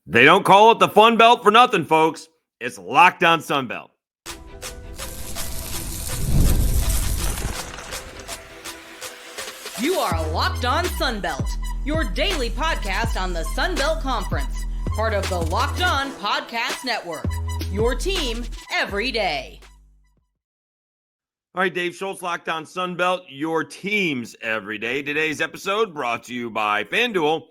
They don't call it the Fun Belt for nothing, folks. It's Locked On Sun Belt. You are Locked On Sun Belt, your daily podcast on the Sun Belt Conference, part of the Locked On Podcast Network, your team every day. All right, Dave Schultz, Locked On Sun Belt, your teams every day. Today's episode brought to you by FanDuel.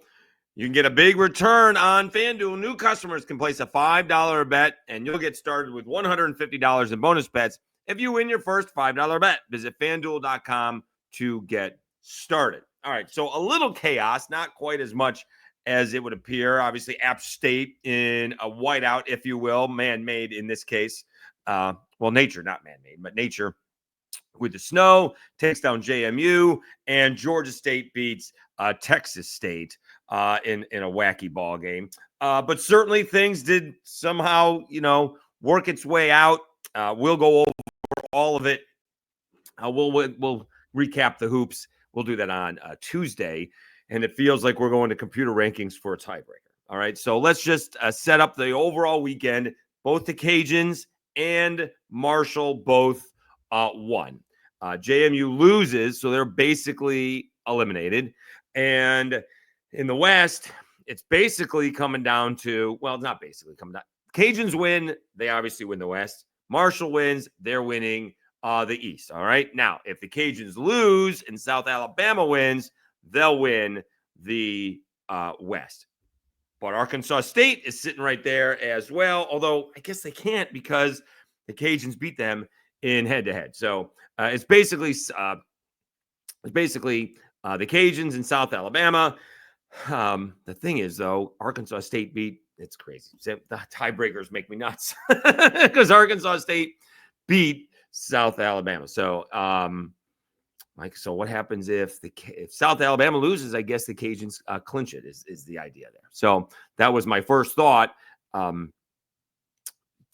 You can get a big return on FanDuel. New customers can place a $5 bet, and you'll get started with $150 in bonus bets if you win your first $5 bet. Visit FanDuel.com to get started. All right, so a little chaos, not quite as much as it would appear. Obviously, App State in a whiteout, if you will, man-made in this case. Nature, not man-made, but nature with the snow, takes down JMU, and Georgia State beats Texas State in a wacky ball game. But certainly things did somehow, work its way out. We'll go over all of it. We'll recap the hoops. We'll do that on Tuesday. And it feels like we're going to computer rankings for a tiebreaker. All right, so let's just set up the overall weekend. Both the Cajuns and Marshall both won. JMU loses, so they're basically eliminated. And in the West, it's basically coming down to, well, not basically coming down. Cajuns win, they obviously win the West. Marshall wins, they're winning the East. All right. Now, if the Cajuns lose and South Alabama wins, they'll win the West. But Arkansas State is sitting right there as well, although I guess they can't because the Cajuns beat them in head-to-head. So it's basically the Cajuns in South Alabama. The thing is, though, Arkansas State it's crazy. The tiebreakers make me nuts because Arkansas State beat South Alabama. So, so what happens if South Alabama loses? I guess the Cajuns clinch it is the idea there. So that was my first thought.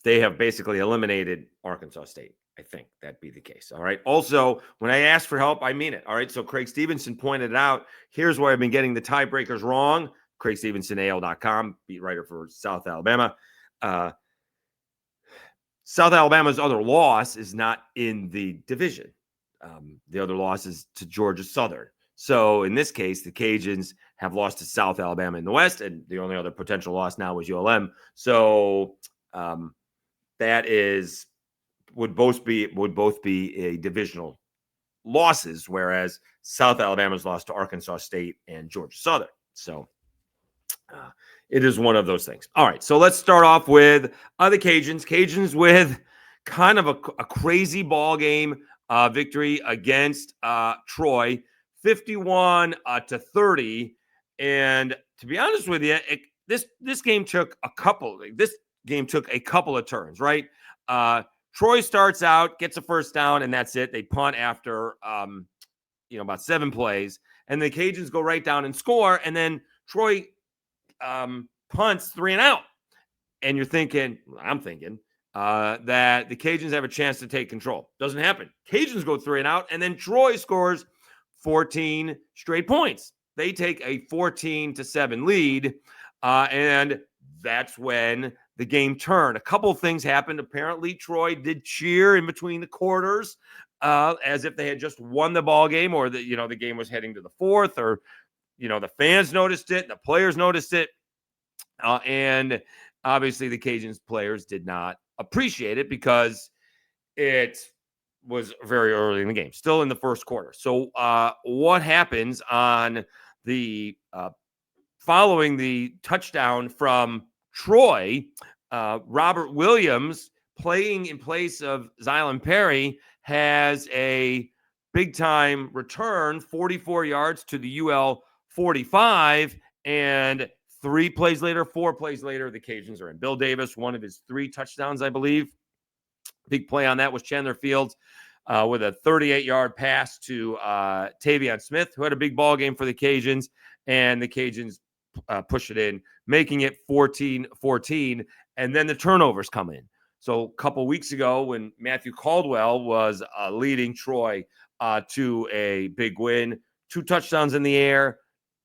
They have basically eliminated Arkansas State. I think that'd be the case. All right. Also, when I ask for help, I mean it. All right. So Craig Stevenson pointed out, here's where I've been getting the tiebreakers wrong. Craig Stevenson, AL.com, beat writer for South Alabama. South Alabama's other loss is not in the division. The other loss is to Georgia Southern. So in this case, the Cajuns have lost to South Alabama in the West, and the only other potential loss now is ULM. So that would both be a divisional losses, whereas South Alabama's lost to Arkansas State and Georgia Southern. So it is one of those things. All right, so let's start off with the Cajuns. Cajuns with kind of a crazy ball game victory against Troy, 51-30. And to be honest with you, this game took a couple of turns, right? Troy starts out, gets a first down, and that's it. They punt after about 7 plays, and the Cajuns go right down and score, and then Troy punts 3 and out. And I'm thinking that the Cajuns have a chance to take control. Doesn't happen. Cajuns go 3 and out, and then Troy scores 14 straight points. They take a 14-7 lead, and that's when the game turned. A couple of things happened. Apparently, Troy did cheer in between the quarters as if they had just won the ball game, or the game was heading to the fourth, or the fans noticed it, the players noticed it, and obviously the Cajuns players did not appreciate it because it was very early in the game, still in the first quarter. So what happens on the following the touchdown from Troy, Robert Williams, playing in place of Zylan Perry, has a big-time return, 44 yards to the UL 45, and 4 plays later, the Cajuns are in. Bill Davis, one of his 3 touchdowns, I believe. Big play on that was Chandler Fields with a 38-yard pass to Tavion Smith, who had a big ball game for the Cajuns, and the Cajuns push it in, making it 14-14, and then the turnovers come in. So a couple weeks ago when Matthew Caldwell was leading Troy to a big win, 2 touchdowns in the air,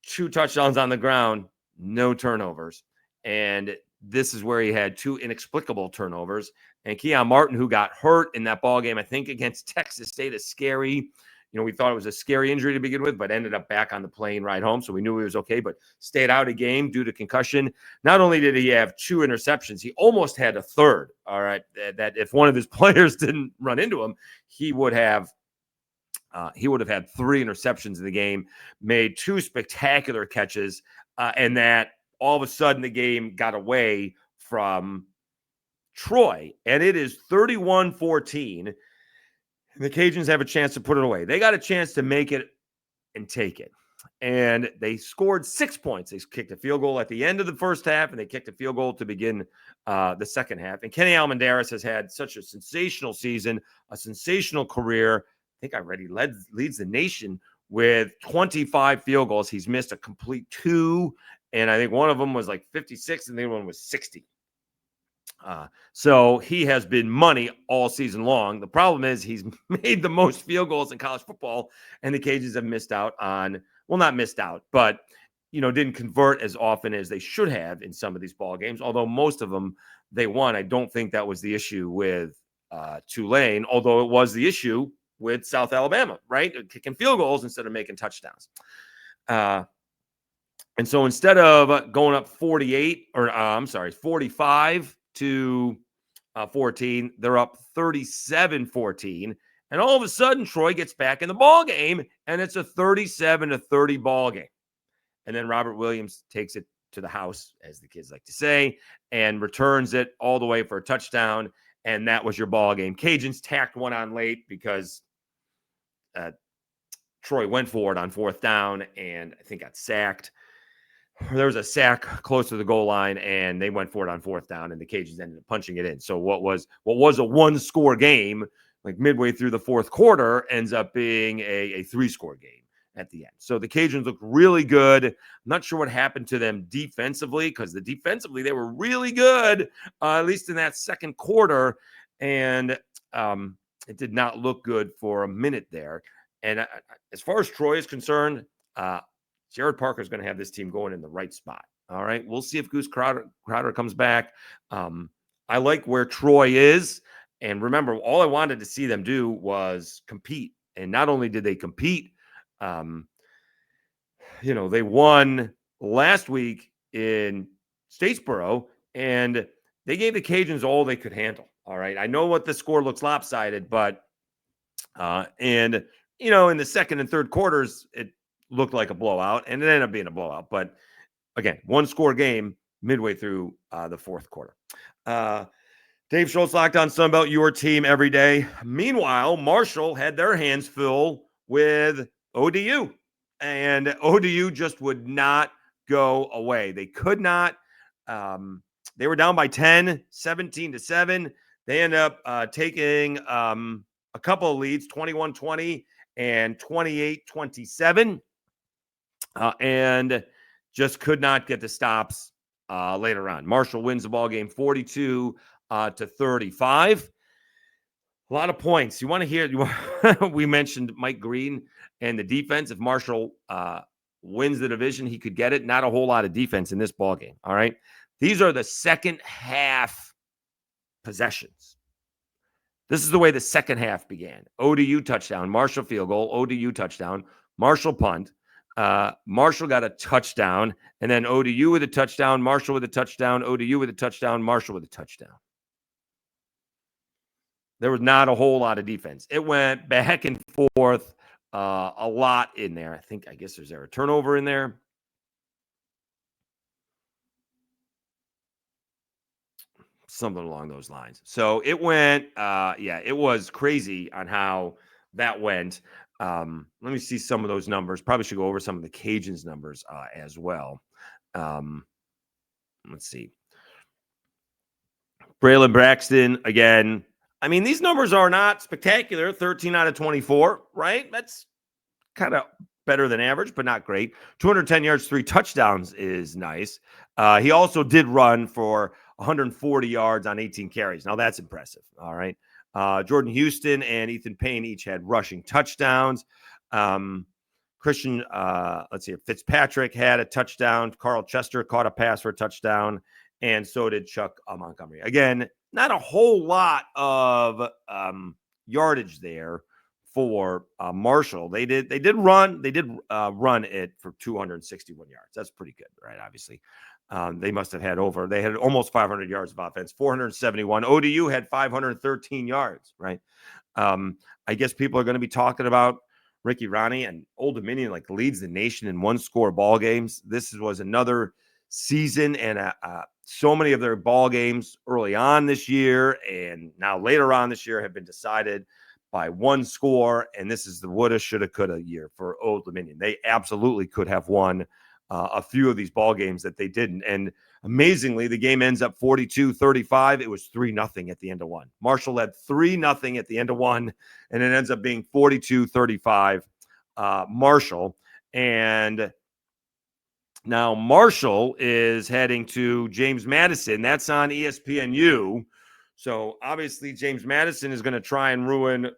2 touchdowns on the ground, no turnovers. And this is where he had 2 inexplicable turnovers. And Keon Martin, who got hurt in that ball game, I think against Texas State, is scary. We thought it was a scary injury to begin with, but ended up back on the plane ride home. So we knew he was okay, but stayed out a game due to concussion. Not only did he have 2 interceptions, he almost had a third. All right. That if one of his players didn't run into him, he would have had 3 interceptions in the game, made 2 spectacular catches, and that all of a sudden the game got away from Troy. And it is 31-14. And the Cajuns have a chance to put it away. They got a chance to make it and take it. And they scored 6 points. They kicked a field goal at the end of the first half, and they kicked a field goal to begin the second half. And Kenny Almendares has had such a sensational season, a sensational career. I think I read he leads the nation with 25 field goals. He's missed a complete 2, and I think one of them was like 56, and the other one was 60. So he has been money all season long. The problem is he's made the most field goals in college football, and the Cajuns have missed out on, well, not missed out, but, didn't convert as often as they should have in some of these ball games, although most of them they won. I don't think that was the issue with Tulane, although it was the issue with South Alabama, right? Kicking field goals instead of making touchdowns. And so instead of going up 45 to 14, they're up 37-14. And all of a sudden, Troy gets back in the ball game, and it's a 37-30 ball game. And then Robert Williams takes it to the house, as the kids like to say, and returns it all the way for a touchdown. And that was your ball game. Cajuns tacked one on late because Troy went for it on 4th down and I think got sacked. There was a sack close to the goal line, and they went for it on 4th down, and the Cajuns ended up punching it in. So what was a 1-score game, like midway through the 4th quarter, ends up being a 3-score game at the end. So the Cajuns look really good. I'm not sure what happened to them defensively, because defensively they were really good, at least in that second quarter, and it did not look good for a minute there. And as far as Troy is concerned, Jared Parker is going to have this team going in the right spot. All right. We'll see if Goose Crowder comes back. I like where Troy is. And remember, all I wanted to see them do was compete. And not only did they compete, they won last week in Statesboro, and they gave the Cajuns all they could handle. All right. I know what the score looks lopsided, but in the second and third quarters, it looked like a blowout, and it ended up being a blowout. But again, 1-score game midway through the 4th quarter. Dave Schultz, Locked On Sunbelt, your team every day. Meanwhile, Marshall had their hands full with ODU, and ODU just would not go away. They could not. They were down by 10, 17-7. They end up taking a couple of leads, 21-20 and 28-27. And just could not get the stops later on. Marshall wins the ball game 42-35. A lot of points. You want to hear? We mentioned Mike Green and the defense. If Marshall wins the division, he could get it. Not a whole lot of defense in this ball game. All right, these are the second half possessions. This is the way the second half began. ODU touchdown, Marshall field goal, ODU touchdown, Marshall punt. Marshall got a touchdown, and then ODU with a touchdown, Marshall with a touchdown, ODU with a touchdown, Marshall with a touchdown. There was not a whole lot of defense. It went back and forth a lot in there. I guess there's a turnover in there. Something along those lines. So it went, it was crazy on how that went. Let me see some of those numbers. Probably should go over some of the Cajuns numbers as well. Let's see. Braylon Braxton, again. I mean, these numbers are not spectacular. 13 out of 24, right? That's kind of better than average, but not great. 210 yards, 3 touchdowns is nice. He also did run for 140 yards on 18 carries. Now, that's impressive. All right. Jordan Houston and Ethan Payne each had rushing touchdowns. Christian, Fitzpatrick had a touchdown. Carl Chester caught a pass for a touchdown, and so did Chuck Montgomery. Again, not a whole lot of yardage there for Marshall. They did run it for 261 yards. That's pretty good, right? Obviously, they must have had they had almost 500 yards of offense, 471. ODU had 513 yards, right? I guess people are going to be talking about Ricky Ronnie, and Old Dominion leads the nation in one-score ball games. This was another season, and so many of their ball games early on this year and now later on this year have been decided by one score, and this is the woulda, shoulda, coulda year for Old Dominion. They absolutely could have won a few of these ball games that they didn't, and amazingly, the game ends up 42-35. It was 3-0 at the end of one. Marshall led 3-0 at the end of one, and it ends up being 42-35 Marshall. And now Marshall is heading to James Madison. That's on ESPNU. So obviously James Madison is going to try and ruin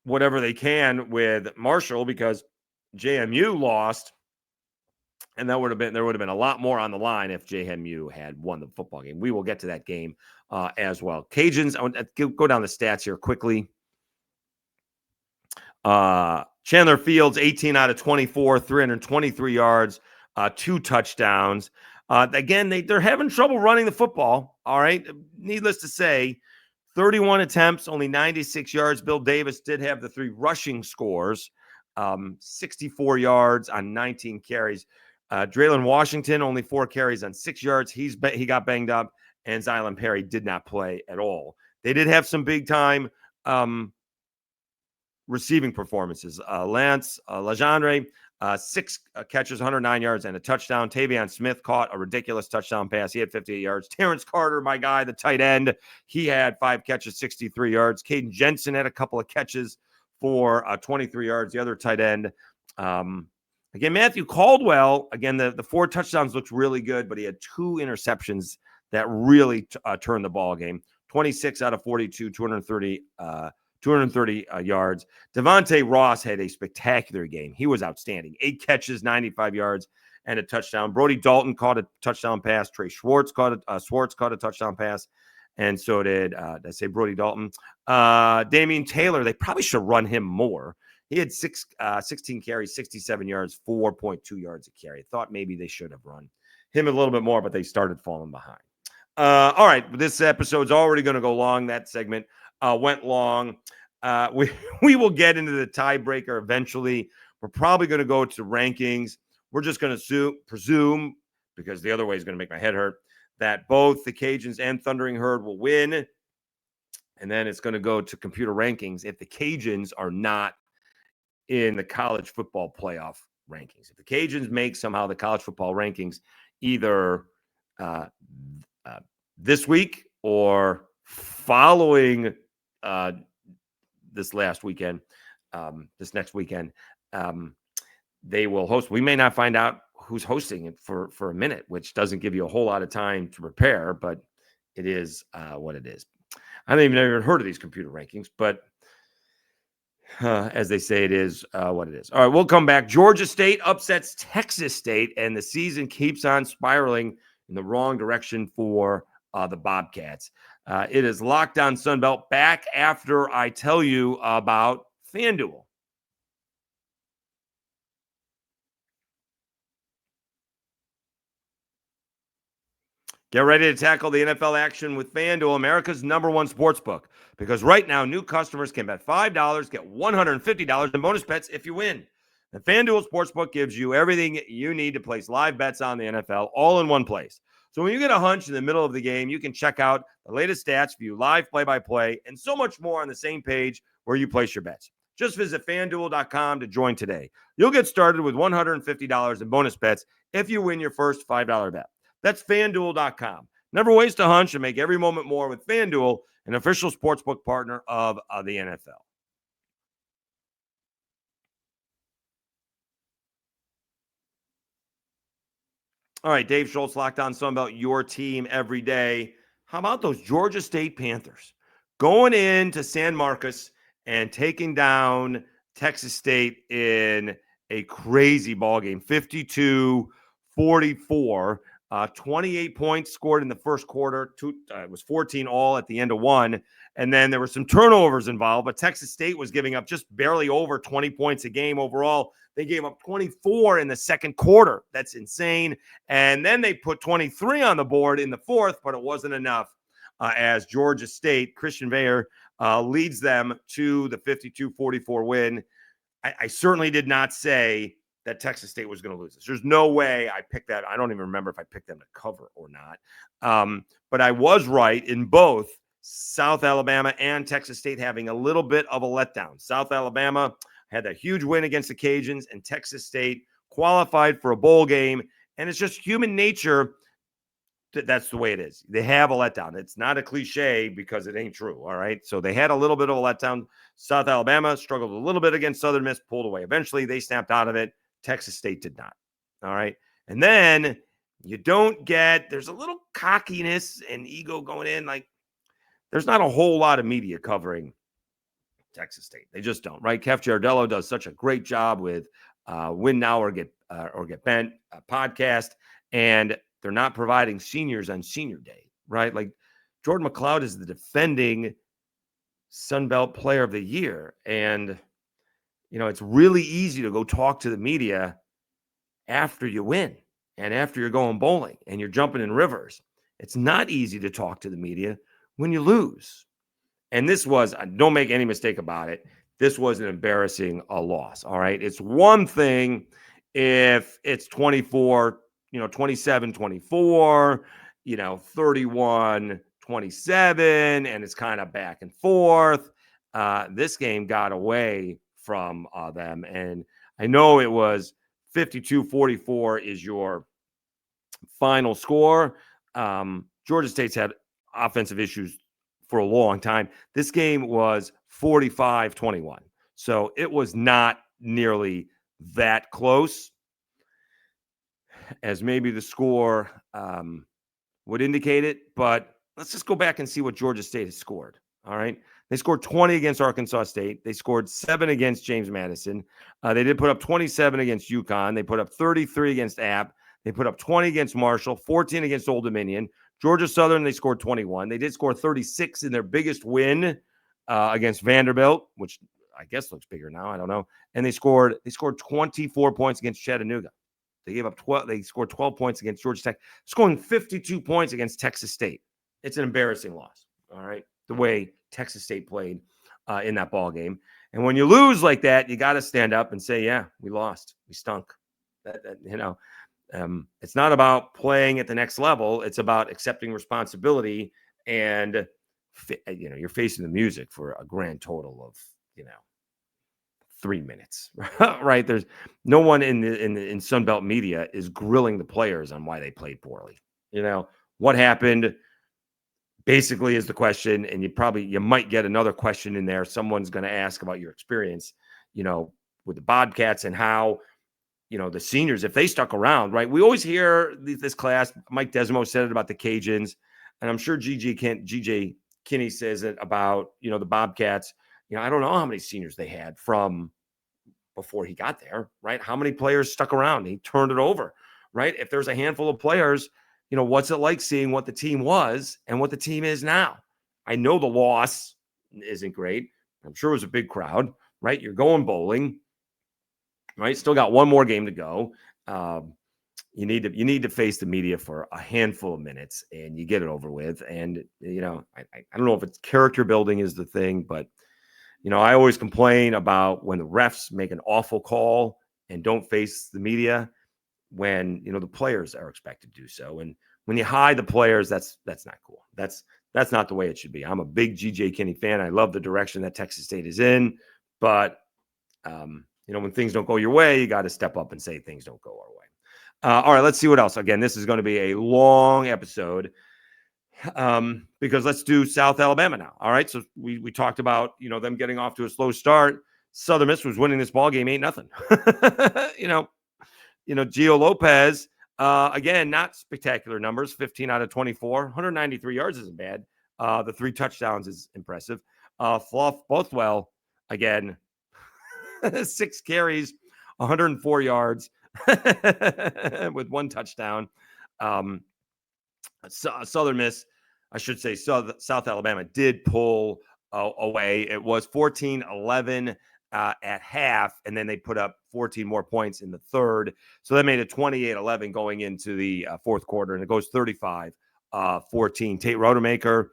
whatever they can with Marshall because JMU lost. And there would have been a lot more on the line if JMU had won the football game. We will get to that game as well. Cajuns, I want to go down the stats here quickly. Chandler Fields, 18 out of 24, 323 yards, 2 touchdowns. Again, they're having trouble running the football. All right. Needless to say, 31 attempts, only 96 yards. Bill Davis did have the 3 rushing scores, 64 yards on 19 carries. Braylon Washington, only 4 carries on 6 yards. He got banged up, and Zylan Perry did not play at all. They did have some big-time receiving performances. Lance Legendre, 6 catches, 109 yards, and a touchdown. Tavion Smith caught a ridiculous touchdown pass. He had 58 yards. Terrence Carter, my guy, the tight end, he had 5 catches, 63 yards. Caden Jensen had a couple of catches for 23 yards, the other tight end. Again, Matthew Caldwell, again, the 4 touchdowns looked really good, but he had 2 interceptions that really turned the ball game. 26 out of 42, 230 yards. Devontae Ross had a spectacular game. He was outstanding. 8 catches, 95 yards, and a touchdown. Brody Dalton caught a touchdown pass. Trey Schwartz caught a touchdown pass, and so did Brody Dalton. Damian Taylor, they probably should run him more. He had 16 carries, 67 yards, 4.2 yards a carry. I thought maybe they should have run him a little bit more, but they started falling behind. All right, this episode's already going to go long. That segment went long. We will get into the tiebreaker eventually. We're probably going to go to rankings. We're just going to presume, because the other way is going to make my head hurt, that both the Cajuns and Thundering Herd will win. And then it's going to go to computer rankings if the Cajuns are not in the college football playoff rankings. If the Cajuns make somehow the college football rankings either this week or following this next weekend, they will host. We may not find out who's hosting it for a minute, which doesn't give you a whole lot of time to prepare, but it is what it is. I haven't even heard of these computer rankings, but as they say, it is what it is. All right, we'll come back. Georgia State upsets Texas State, and the season keeps on spiraling in the wrong direction for the Bobcats. It is Locked On Sunbelt, back after I tell you about FanDuel. Get ready to tackle the NFL action with FanDuel, America's #1 sportsbook. Because right now, new customers can bet $5, get $150 in bonus bets if you win. The FanDuel Sportsbook gives you everything you need to place live bets on the NFL all in one place. So when you get a hunch in the middle of the game, you can check out the latest stats, view live play-by-play, and so much more on the same page where you place your bets. Just visit FanDuel.com to join today. You'll get started with $150 in bonus bets if you win your first $5 bet. That's FanDuel.com. Never waste a hunch and make every moment more with FanDuel, an official sportsbook partner of the NFL. All right, Dave Schultz, Locked On Sunbelt, your team every day. How about those Georgia State Panthers going into San Marcos and taking down Texas State in a crazy ball game, 52-44. 28 points scored in the first quarter. It was 14 all at the end of one. And then there were some turnovers involved, but Texas State was giving up just barely over 20 points a game overall. They gave up 24 in the second quarter. That's insane. And then they put 23 on the board in the fourth, but it wasn't enough as Georgia State, Christian Veyer, leads them to the 52-44 win. I certainly did not say that Texas State was going to lose this. There's no way I picked that. I don't even remember if I picked them to cover or not. But I was right in both South Alabama and Texas State having a little bit of a letdown. South Alabama had a huge win against the Cajuns, and Texas State qualified for a bowl game. And it's just human nature. That's the way it is. They have a letdown. It's not a cliche because it ain't true. All right. So they had a little bit of a letdown. South Alabama struggled a little bit against Southern Miss, pulled away. Eventually, they snapped out of it. Texas State did not. All right. And then there's a little cockiness and ego going in. Like, there's not a whole lot of media covering Texas State. They just don't, right? Kef Giardello does such a great job with Win Now or Get Bent podcast, and they're not providing seniors on senior day, right? Like, Jordan McLeod is the defending Sun Belt Player of the Year, and it's really easy to go talk to the media after you win and after you're going bowling and you're jumping in rivers. It's not easy to talk to the media when you lose. And this was, don't make any mistake about it, this was an embarrassing loss. All right. It's one thing if it's 27-24, 31-27, and it's kind of back and forth. This game got away from them. And I know it was 52-44 is your final score. Georgia State's had offensive issues for a long time. This game was 45-21. So it was not nearly that close as maybe the score would indicate it. But let's just go back and see what Georgia State has scored. All right. They scored 20 against Arkansas State. They scored 7 against James Madison. They did put up 27 against UConn. They put up 33 against App. They put up 20 against Marshall, 14 against Old Dominion. Georgia Southern, they scored 21. They did score 36 in their biggest win against Vanderbilt, which I guess looks bigger now. I don't know. And they scored 24 points against Chattanooga. They gave up 12. They scored 12 points against Georgia Tech, scoring 52 points against Texas State. It's an embarrassing loss. All right. The way Texas State played in that ball game. And when you lose like that, you got to stand up and say, yeah, we lost. We stunk. It's not about playing at the next level. It's about accepting responsibility. And, you're facing the music for a grand total of, 3 minutes, right? There's no one in Sun Belt media is grilling the players on why they played poorly. What happened basically is the question. And you might get another question in there. Someone's going to ask about your experience, with the Bobcats and how, the seniors, if they stuck around, right? We always hear this class. Mike Desmo said it about the Cajuns, and I'm sure GJ Kinney says it about, the Bobcats. I don't know how many seniors they had from before he got there, right? How many players stuck around? He turned it over, right? If there's a handful of players, what's it like seeing what the team was and what the team is now? I know the loss isn't great. I'm sure it was a big crowd, right? You're going bowling, right? Still got one more game to go. You need to face the media for a handful of minutes and you get it over with. And, I don't know if it's character building is the thing, but, I always complain about when the refs make an awful call and don't face the media when, the players are expected to do so. And when you hide the players, that's not cool. That's not the way it should be. I'm a big GJ Kinney fan. I love the direction that Texas State is in, but, when things don't go your way, you got to step up and say things don't go our way. All right, let's see what else. Again, this is going to be a long episode because let's do South Alabama now. All right, so we talked about, them getting off to a slow start. Southern Miss was winning this ball game 8-0. Gio Lopez, again, not spectacular numbers, 15 out of 24, 193 yards isn't bad. The 3 touchdowns is impressive. Fluff Bothwell, again, 6 carries, 104 yards with 1 touchdown. Southern Miss, I should say South Alabama did pull away. It was 14-11 at half, and then they put up 14 more points in the third. So that made it 28-11 going into the fourth quarter, and it goes 35-14. Tate Rodemaker,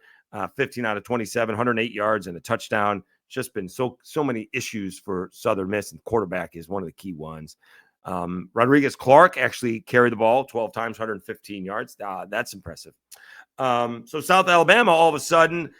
15 out of 27, 108 yards and a touchdown. Just been so many issues for Southern Miss, and quarterback is one of the key ones. Rodriguez Clark actually carried the ball 12 times, 115 yards. That's impressive. So South Alabama, all of a sudden,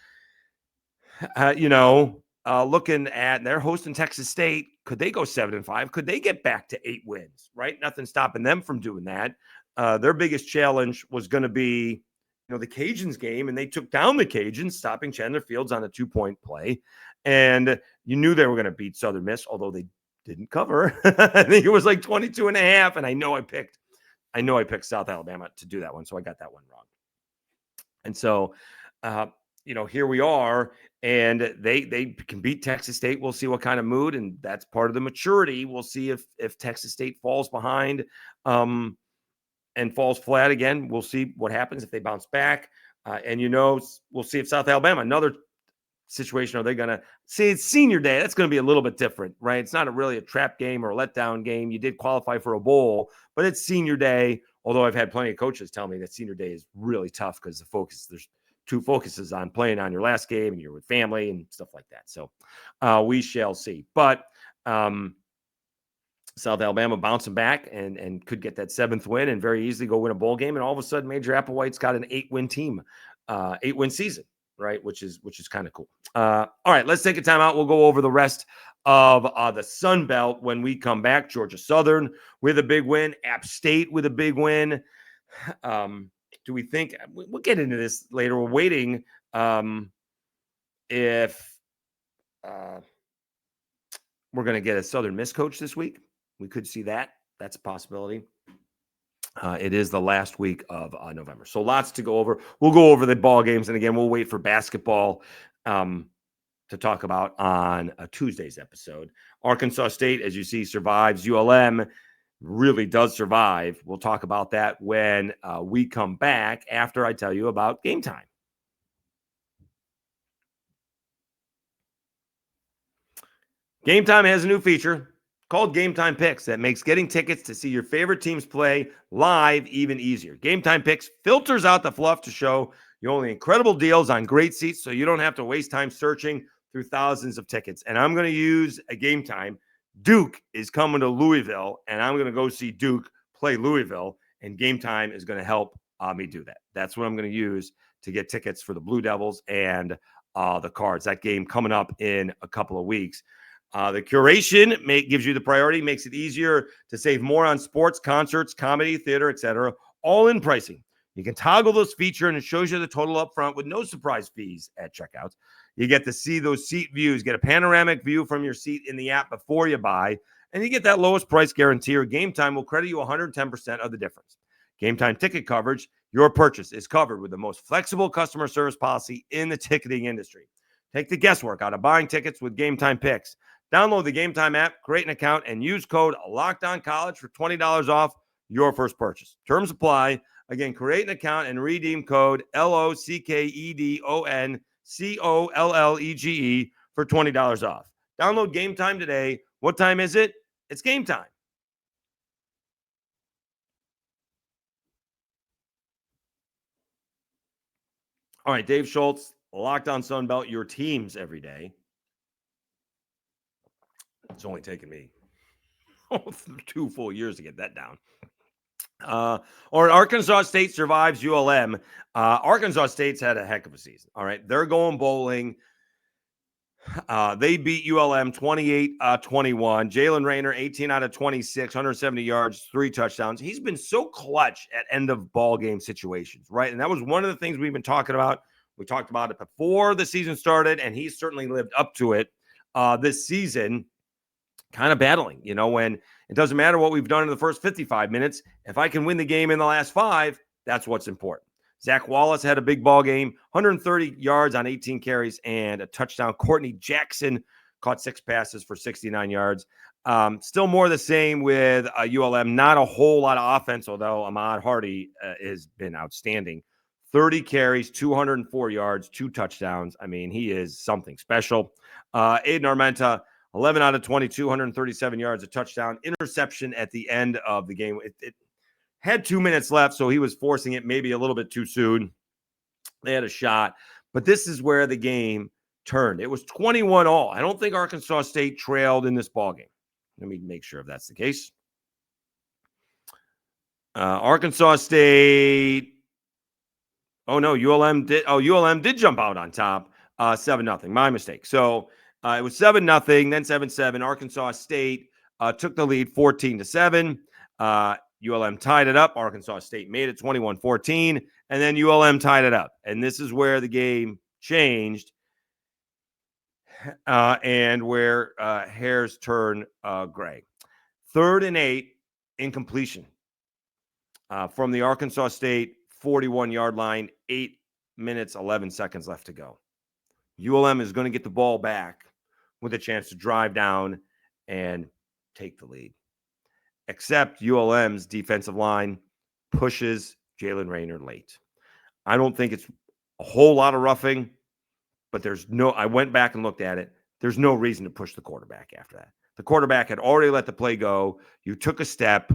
looking at, they're hosting Texas State. Could they go 7-5? Could they get back to 8 wins? Right? Nothing stopping them from doing that. Their biggest challenge was going to be, the Cajuns game, and they took down the Cajuns, stopping Chandler Fields on a 2-point play. And you knew they were going to beat Southern Miss, although they didn't cover. I think it was like 22.5. And I know I picked South Alabama to do that one. So I got that one wrong. And so, here we are, and they can beat Texas State. We'll see what kind of mood, and that's part of the maturity. We'll see if Texas State falls behind and falls flat again. We'll see what happens if they bounce back. We'll see if South Alabama, another situation, are they going to say it's senior day? That's going to be a little bit different, right? It's not really a trap game or a letdown game. You did qualify for a bowl, but it's senior day. Although I've had plenty of coaches tell me that senior day is really tough because there's 2 focuses on playing on your last game, and you're with family and stuff like that. So we shall see. But South Alabama bouncing back and could get that 7th win and very easily go win a bowl game. And all of a sudden, Major Applewhite's got an 8-win team, 8-win season. Right, which is kind of cool. All right, let's take a timeout. We'll go over the rest of the Sun Belt when we come back. Georgia Southern with a big win. App State with a big win. Do we think we'll get into this later? We're waiting if we're going to get a Southern Miss coach this week. We could see that. That's a possibility. It is the last week of November. So lots to go over. We'll go over the ball games. And again, we'll wait for basketball to talk about on Tuesday's episode. Arkansas State, as you see, survives. ULM really does survive. We'll talk about that when we come back after I tell you about Game Time. Game Time has a new feature called Game Time Picks that makes getting tickets to see your favorite teams play live even easier. Game Time Picks filters out the fluff to show you only incredible deals on great seats, so you don't have to waste time searching through thousands of tickets. And I'm going to use a Game Time. Duke is coming to Louisville, and I'm going to go see Duke play Louisville, and Game Time is going to help me do that. That's what I'm going to use to get tickets for the Blue Devils and the Cards. That game coming up in a couple of weeks. The curation gives you the priority, makes it easier to save more on sports, concerts, comedy, theater, etc. All in pricing. You can toggle those feature, and it shows you the total up front with no surprise fees at checkouts. You get to see those seat views, get a panoramic view from your seat in the app before you buy, and you get that lowest price guarantee, or Game Time will credit you 110% of the difference. Game Time ticket coverage, your purchase is covered with the most flexible customer service policy in the ticketing industry. Take the guesswork out of buying tickets with Game Time Picks. Download the Game Time app, create an account, and use code LOCKEDONCollege for $20 off your first purchase. Terms apply. Again, create an account and redeem code LOCKEDONCOLLEGE for $20 off. Download Game Time today. What time is it? It's game time. All right, Dave Schultz, Locked On Sun Belt, your teams every day. It's only taken me 2 full years to get that down. Or Arkansas State survives ULM. Arkansas State's had a heck of a season. All right, they're going bowling. They beat ULM 28-21. Jalen Rayner, 18 out of 26, 170 yards, 3 touchdowns. He's been so clutch at end of ball game situations, right? And that was one of the things we've been talking about. We talked about it before the season started, and he's certainly lived up to it this season. Kind of battling, when it doesn't matter what we've done in the first 55 minutes. If I can win the game in the last 5, that's what's important. Zach Wallace had a big ball game, 130 yards on 18 carries and a touchdown. Courtney Jackson caught 6 passes for 69 yards. Still more the same with ULM. Not a whole lot of offense, although Ahmad Hardy has been outstanding. 30 carries, 204 yards, 2 touchdowns. I mean, he is something special. Aiden Armenta, 11 out of 20, 237 yards, a touchdown. Interception at the end of the game. It had 2 minutes left, so he was forcing it maybe a little bit too soon. They had a shot, but this is where the game turned. It was 21-all. I don't think Arkansas State trailed in this ballgame. Let me make sure if that's the case. Arkansas State. Oh, no, ULM did. Oh, ULM did jump out on top. 7-0. My mistake. So it was 7-0, then 7-7. Arkansas State took the lead 14-7. ULM tied it up. Arkansas State made it 21-14. And then ULM tied it up. And this is where the game changed and where hairs turn gray. 3rd and 8, incompletion from the Arkansas State 41-yard line, 8 minutes, 11 seconds left to go. ULM is going to get the ball back with a chance to drive down and take the lead. Except ULM's defensive line pushes Jalen Rayner late. I don't think it's a whole lot of roughing, but I went back and looked at it. There's no reason to push the quarterback after that. The quarterback had already let the play go. You took a step,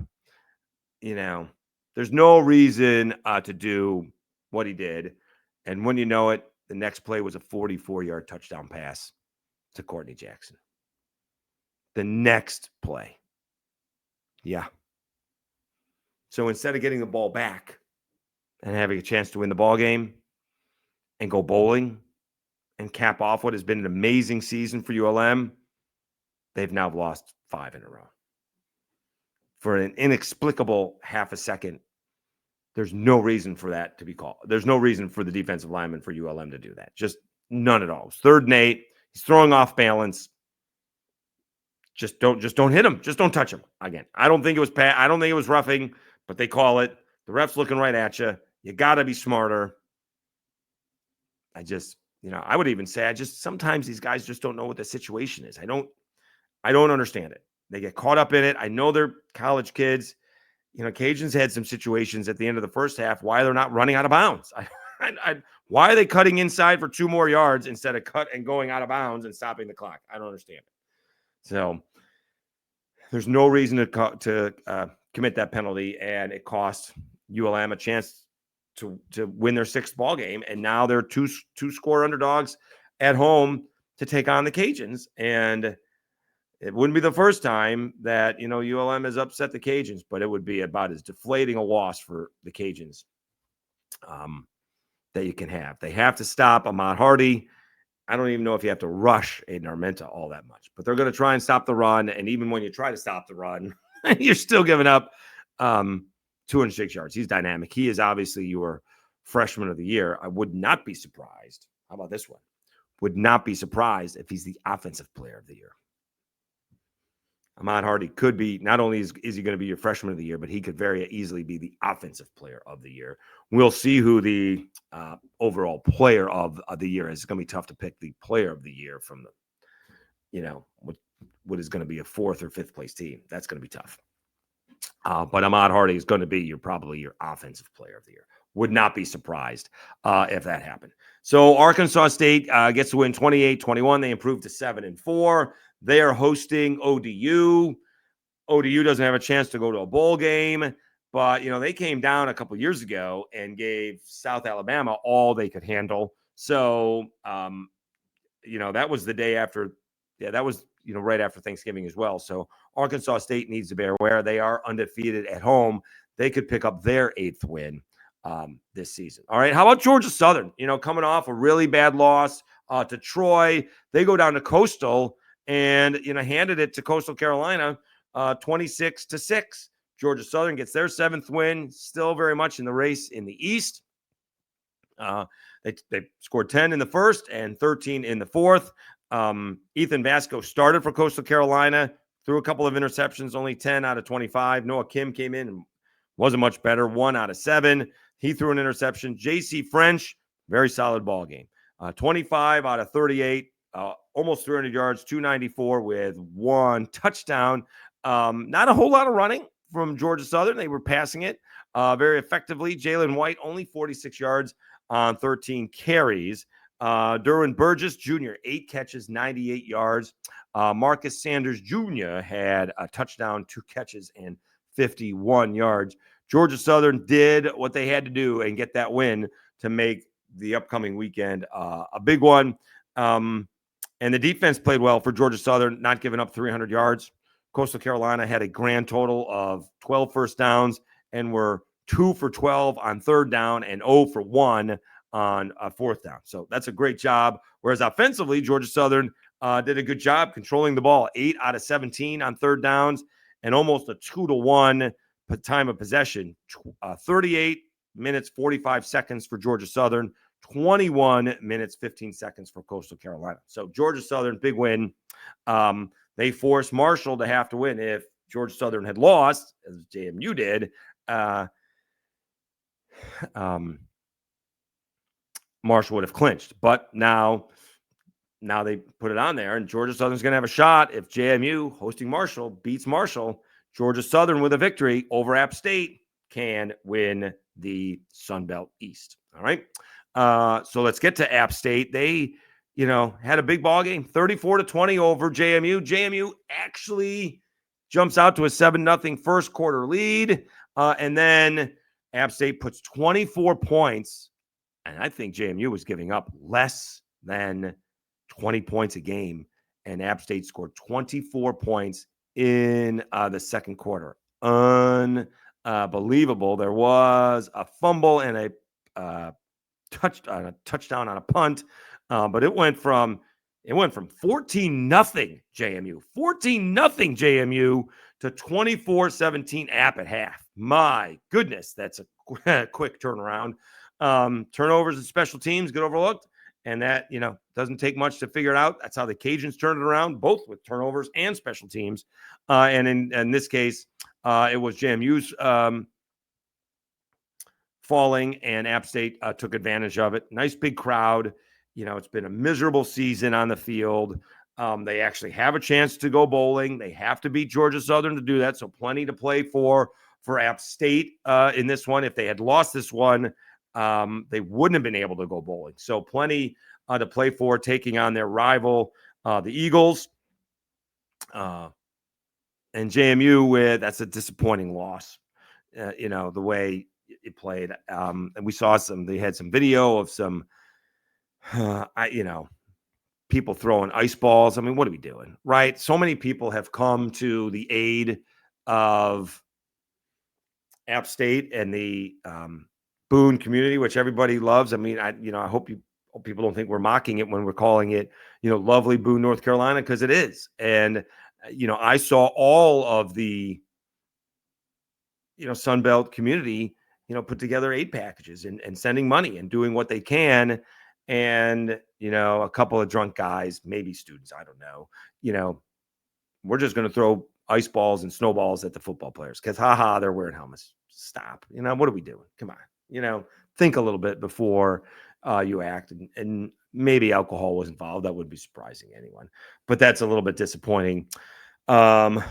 there's no reason to do what he did. And when you know it, the next play was a 44-yard touchdown pass to Courtney Jackson. The next play. Yeah. So instead of getting the ball back and having a chance to win the ball game and go bowling and cap off what has been an amazing season for ULM, they've now lost 5 in a row. For an inexplicable half a second, there's no reason for that to be called. There's no reason for the defensive lineman for ULM to do that. Just none at all. It's 3rd and 8. He's throwing off balance. Just don't hit him. Just don't touch him. Again, I don't think it was I don't think it was roughing, but they call it. The ref's looking right at you. You got to be smarter. I would even say sometimes these guys just don't know what the situation is. I don't understand it. They get caught up in it. I know they're college kids. Cajuns had some situations at the end of the first half. Why they're not running out of bounds? Why are they cutting inside for 2 more yards instead of cut and going out of bounds and stopping the clock? I don't understand it. So there's no reason to commit that penalty, and it cost ULM a chance to win their 6th ball game, and now they're two score underdogs at home to take on the Cajuns. And it wouldn't be the first time that ULM has upset the Cajuns, but it would be about as deflating a loss for the Cajuns that you can have. They have to stop Ahmad Hardy. I don't even know if you have to rush Aiden Armenta all that much, but they're going to try and stop the run. And even when you try to stop the run, you're still giving up 206 yards. He's dynamic. He is obviously your freshman of the year. I would not be surprised. How about this one? Would not be surprised if he's the offensive player of the year. Ahmad Hardy could be, not only is he going to be your freshman of the year, but he could very easily be the offensive player of the year. We'll see who the overall player of the year is. It's going to be tough to pick the player of the year from what is going to be a 4th or 5th place team. That's going to be tough. But Ahmad Hardy is going to be probably your offensive player of the year. Would not be surprised if that happened. So Arkansas State gets to win 28-21. They improved to 7-4. They are hosting ODU. ODU doesn't have a chance to go to a bowl game, but they came down a couple years ago and gave South Alabama all they could handle. So that was the day after. Yeah, that was right after Thanksgiving as well. So Arkansas State needs to be aware they are undefeated at home. They could pick up their 8th win this season. All right, how about Georgia Southern? Coming off a really bad loss to Troy, they go down to Coastal and handed it to Coastal Carolina 26-6. Georgia Southern gets their 7th win, still very much in the race in the East. They scored 10 in the first and 13 in the fourth. Ethan Vasco started for Coastal Carolina, threw a couple of interceptions, only 10 out of 25. Noah Kim came in and wasn't much better, 1 out of 7. He threw an interception. J.C. French, very solid ball game. 25 out of 38 almost 300 yards, 294 with 1 touchdown. Not a whole lot of running from Georgia Southern. They were passing it very effectively. Jalen White, only 46 yards on 13 carries. Derwin Burgess Jr., 8 catches, 98 yards. Marcus Sanders Jr. had a touchdown, 2 catches, and 51 yards. Georgia Southern did what they had to do and get that win to make the upcoming weekend a big one. And the defense played well for Georgia Southern, not giving up 300 yards. Coastal Carolina had a grand total of 12 first downs and were 2 for 12 on third down and 0 for 1 on fourth down. So that's a great job. Whereas offensively, Georgia Southern did a good job controlling the ball, 8 out of 17 on third downs and almost a 2-to-1 time of possession. 38 minutes, 45 seconds for Georgia Southern, 21 minutes, 15 seconds for Coastal Carolina. So Georgia Southern, big win. They forced Marshall to have to win. If Georgia Southern had lost, as JMU did, Marshall would have clinched. But now they put it on there, and Georgia Southern's going to have a shot. If JMU, hosting Marshall, beats Marshall, Georgia Southern with a victory over App State can win the Sun Belt East. All right. So let's get to App State. They, had a big ball game, 34-20 over JMU. JMU actually jumps out to a 7-0 first quarter lead. And then App State puts 24 points. And I think JMU was giving up less than 20 points a game. And App State scored 24 points in the second quarter. Unbelievable. There was a fumble and a touchdown on a punt, but it went from 14-0 JMU to 24-17 App at half. My goodness, that's a quick turnaround. Turnovers and special teams get overlooked, and that doesn't take much to figure it out. That's how the Cajuns turned it around, both with turnovers and special teams. And in this case, it was JMU's falling, and App State took advantage of it. Nice big crowd. It's been a miserable season on the field. They actually have a chance to go bowling. They have to beat Georgia Southern to do that, so plenty to play for App State in this one. If they had lost this one, they wouldn't have been able to go bowling. So plenty to play for, taking on their rival, the Eagles. And JMU, that's a disappointing loss. The way it played. And we saw they had some video of some, people throwing ice balls. I mean, what are we doing? Right. So many people have come to the aid of App State and the Boone community, which everybody loves. I mean, I hope people don't think we're mocking it when we're calling it, lovely Boone, North Carolina, because it is. And, I saw all of the, Sun Belt community, put together aid packages and sending money and doing what they can. And, a couple of drunk guys, maybe students, I don't know, we're just going to throw ice balls and snowballs at the football players because, they're wearing helmets. Stop. What are we doing? Come on. Think a little bit before you act. And maybe alcohol was involved. That would be surprising anyone. But that's a little bit disappointing. From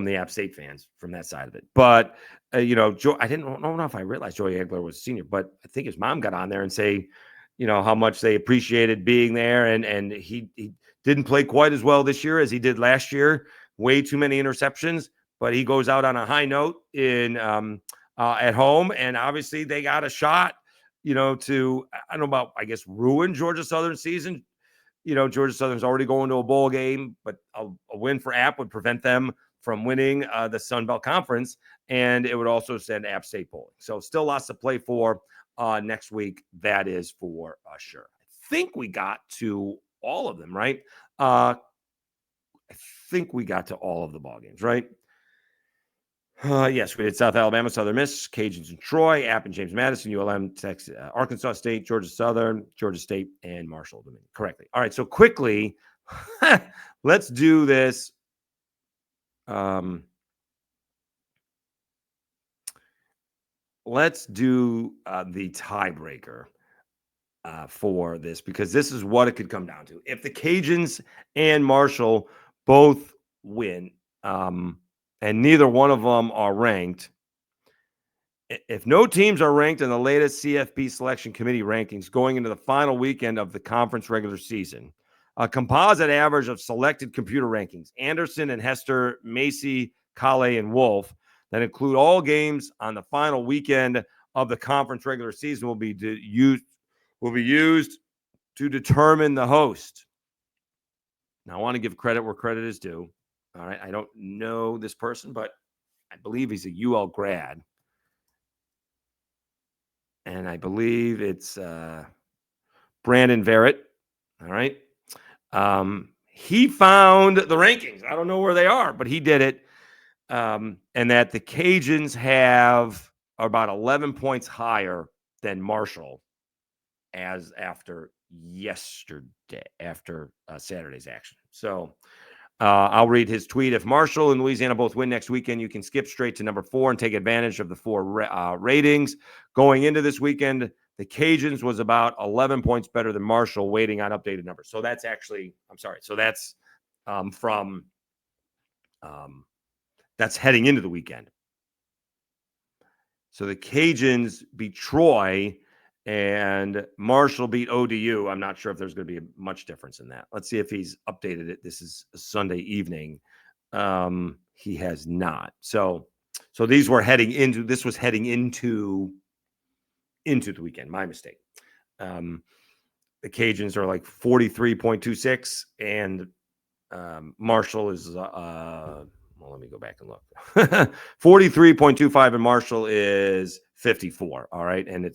the App State fans from that side of it. But, I don't know if I realized Joey Egler was a senior, but I think his mom got on there and say, how much they appreciated being there. And he didn't play quite as well this year as he did last year. Way too many interceptions, but he goes out on a high note at home. And obviously they got a shot, to, I don't know about, I guess, ruin Georgia Southern season. Georgia Southern's already going to a bowl game, but a win for App would prevent them from winning the Sun Belt Conference, and it would also send App State bowling. So still lots to play for next week. That is for sure. I think we got to all of them, right? I think we got to all of the ball games, right? Yes, we did South Alabama, Southern Miss, Cajuns and Troy, App and James Madison, ULM, Texas, Arkansas State, Georgia Southern, Georgia State, and Marshall Dominion. Correctly. All right, so quickly, let's do this. Let's do the tiebreaker. for this, because this is what it could come down to. If the Cajuns and Marshall both win, and neither one of them are ranked, if no teams are ranked in the latest CFP Selection Committee rankings going into the final weekend of the conference regular season, a composite average of selected computer rankings, Anderson and Hester, Macy, Kale, and Wolf, that include all games on the final weekend of the conference regular season, will be used to determine the host. Now, I want to give credit where credit is due. All right. I don't know this person, but I believe he's a UL grad. And I believe it's Brandon Verrett. All right. He found the rankings. I don't know where they are, but he did it. And that the Cajuns are about 11 points higher than Marshall as after yesterday, after Saturday's action. So I'll read his tweet. If Marshall and Louisiana both win next weekend, you can skip straight to number 4 and take advantage of the 4 ratings. Going into this weekend, the Cajuns was about 11 points better than Marshall, waiting on updated numbers. So that's actually, so that's that's heading into the weekend. So the Cajuns beat Troy and Marshall beat ODU. I'm not sure if there's going to be much difference in that. Let's see if he's updated it. This is a Sunday evening. He has not. So this was heading into the weekend. My mistake. The Cajuns are like 43.26 and Marshall is let me go back and look. 43.25 and Marshall is 54. All right. And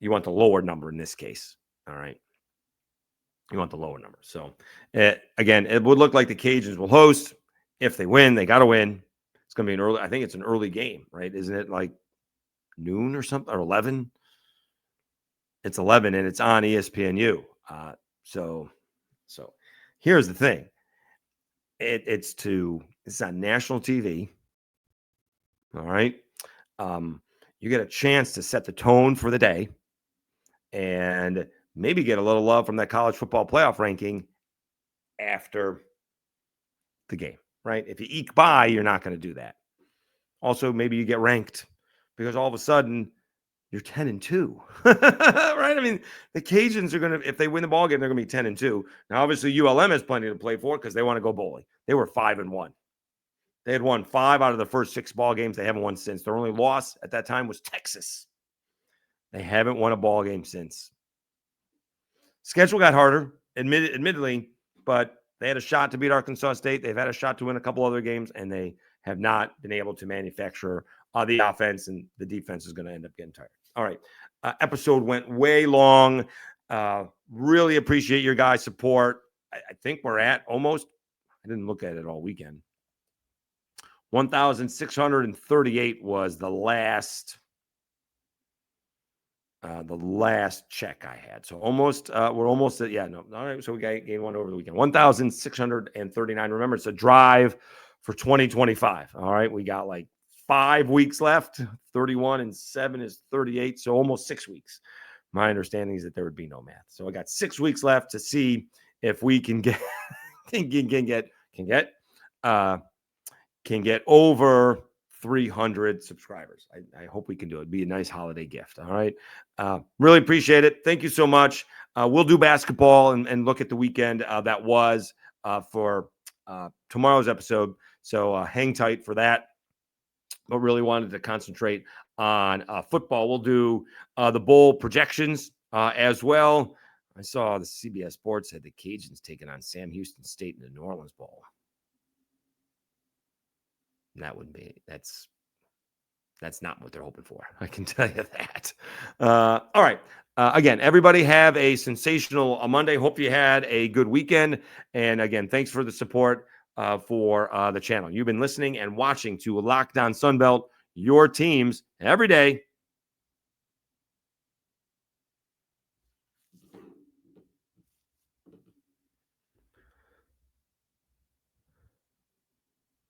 you want the lower number in this case. All right. You want the lower number. So, again, it would look like the Cajuns will host. If they win, they got to win. It's going to be I think it's an early game, right? Isn't it like noon or something, or 11? It's 11 and it's on ESPNU. So here's the thing. It's on national TV. All right. You get a chance to set the tone for the day and maybe get a little love from that college football playoff ranking after the game, right? If you eke by, you're not going to do that. Also, maybe you get ranked because all of a sudden you're 10-2, right? I mean, the Cajuns are going to, if they win the ball game, they're going to be 10-2. Now, obviously, ULM has plenty to play for because they want to go bowling. They were 5-1. They had won 5 out of the first 6 ball games. They haven't won since. Their only loss at that time was Texas. They haven't won a ball game since. Schedule got harder, admittedly, but they had a shot to beat Arkansas State. They've had a shot to win a couple other games, and they have not been able to manufacture the offense, and the defense is going to end up getting tired. All right. Episode went way long. Really appreciate your guys' support. I think we're at almost, I didn't look at it all weekend. 1,638 was the last check I had. So almost, we're almost at, no. All right. So we gained one over the weekend. 1,639. Remember, it's a drive for 2025. All right. We got like 5 weeks left. 31 and 7 is 38. So almost 6 weeks. My understanding is that there would be no math. So I got 6 weeks left to see if we can get, can get over 300 subscribers. I hope we can do it. It'd be a nice holiday gift. All right. Really appreciate it. Thank you so much. We'll do basketball and look at the weekend that was for tomorrow's episode. So hang tight for that. But really wanted to concentrate on football. We'll do the bowl projections as well. I saw the CBS Sports had the Cajuns taking on Sam Houston State in the New Orleans Bowl. That's not what they're hoping for. I can tell you that. All right. Again, everybody have a sensational Monday. Hope you had a good weekend. And again, thanks for the support for the channel. You've been listening and watching to Locked On Sunbelt, your teams every day.